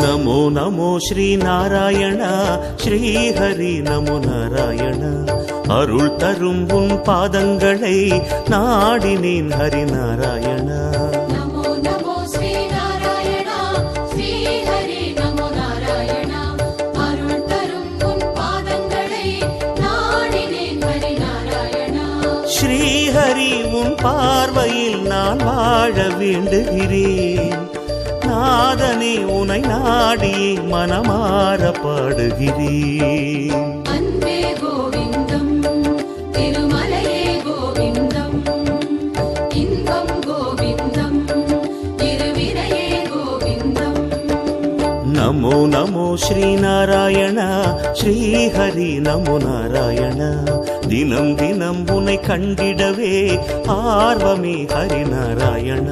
நமோ நமோ ஸ்ரீ நாராயண ஸ்ரீ ஹரி நமோ நாராயண. அருள் தரும் உன் பாதங்களை நாடினேன் ஹரி நாராயண. நமோ நமோ ஸ்ரீ நாராயண ஸ்ரீ ஹரி நமோ நாராயண. அருள் தரும் உன் பாதங்களை நாடினேன் ஹரி நாராயண. ஸ்ரீஹரி உன் பார்வையில் நான் வாழ வேண்டுகிறேன். நாதனே உனை நாடி மனமாற பாடுகிறேன். அன்பே கோவிந்தம் திருமலையே கோவிந்தம். இன்பம் கோவிந்தம் இருவினையே கோவிந்தம். நமோ நமோ ஸ்ரீ நாராயண ஸ்ரீ ஹரி நமோ நாராயண. தினம் தினம் உன்னை கண்டிடவே ஆர்வமே ஹரி நாராயண.